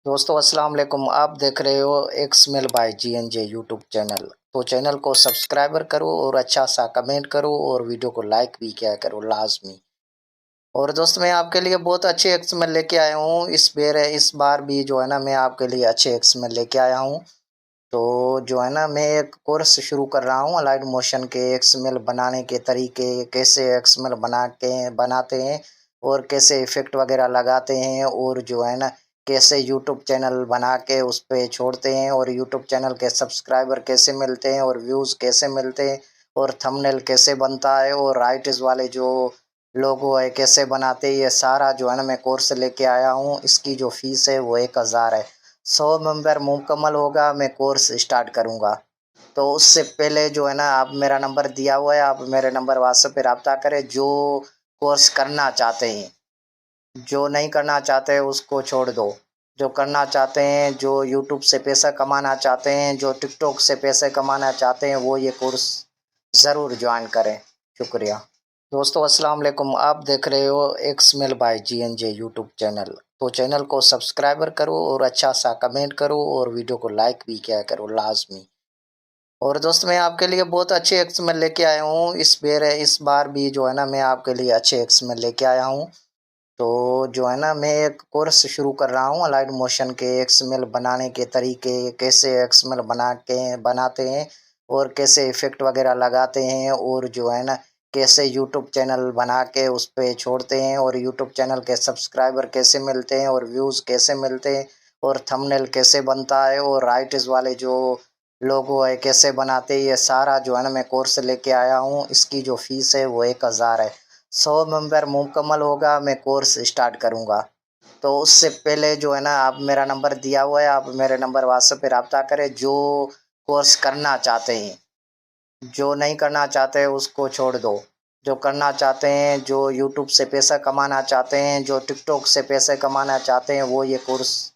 दोस्तों अस्सलाम वालेकुम। आप देख रहे हो एक्समेल बाय जीएनजे यूट्यूब चैनल। तो चैनल को सब्सक्राइबर करो और अच्छा सा कमेंट करो और वीडियो को लाइक भी किया करो लाजमी। और दोस्त मैं आपके लिए बहुत अच्छे एक्समेल लेके आया हूँ। इस बार भी जो है ना मैं आपके लिए अच्छे एक्समेल लेके आया हूँ। तो जो है ना मैं एक कोर्स शुरू कर रहा हूँ अलाइट मोशन के एक्सएमएल बनाने के तरीके, कैसे एक्सएमएल बनाते हैं और कैसे इफेक्ट वगैरह लगाते हैं, और जो है ना कैसे यूट्यूब चैनल बना के उस पे छोड़ते हैं, और यूट्यूब चैनल के सब्सक्राइबर कैसे मिलते हैं और व्यूज़ कैसे मिलते हैं, और थंबनेल कैसे बनता है, और राइटर्स वाले जो लोगो है कैसे बनाते हैं। ये सारा जो है ना मैं कोर्स लेके आया हूँ। इसकी जो फीस है वो 1000 है। 100 मेंबर मुकम्मल होगा मैं कोर्स स्टार्ट करूँगा। तो उससे पहले जो है ना आप मेरा नंबर दिया हुआ है, आप मेरे नंबर व्हाट्सएप पे रब्ता करें। जो कोर्स करना चाहते हैं, जो नहीं करना चाहते उसको छोड़ दो। जो करना चाहते हैं, जो यूट्यूब से पैसा कमाना चाहते हैं, जो टिकटॉक से पैसे कमाना चाहते हैं, वो ये कोर्स ज़रूर ज्वाइन करें। शुक्रिया। दोस्तों अस्सलाम वालेकुम। आप देख रहे हो एक्समेल बाय जीएनजे यूट्यूब चैनल। तो चैनल को सब्सक्राइबर करो और अच्छा सा कमेंट करो और वीडियो को लाइक भी किया करो लाजमी। और दोस्त मैं आपके लिए बहुत अच्छे एक्सएमएल लेके आया हूँ। इस बार भी जो है ना मैं आपके लिए अच्छे एक्सएमएल लेके आया हूँ। तो जो है ना मैं एक कोर्स शुरू कर रहा हूँ अलाइट मोशन के एक्सएमएल बनाने के तरीके, कैसे एक्सएमएल बनाते हैं और कैसे इफेक्ट वगैरह लगाते हैं, और जो है ना कैसे यूट्यूब चैनल बना के उस पे छोड़ते हैं, और यूट्यूब चैनल के सब्सक्राइबर कैसे मिलते हैं और व्यूज़ कैसे मिलते हैं, और थंबनेल कैसे बनता है, और राइटर्स वाले जो लोगो है कैसे बनाते हैं। ये सारा जो है ना मैं कोर्स लेके आया हूँ। इसकी जो फीस है वो 1000 है। 100 मेंबर मुकम्मल होगा मैं कोर्स स्टार्ट करूँगा। तो उससे पहले जो है ना आप मेरा नंबर दिया हुआ है, आप मेरे नंबर व्हाट्सएप पे रब्ता करें। जो कोर्स करना चाहते हैं, जो नहीं करना चाहते उसको छोड़ दो। जो करना चाहते हैं, जो यूट्यूब से पैसा कमाना चाहते हैं, जो टिकटॉक से पैसे कमाना चाहते हैं, वो ये कोर्स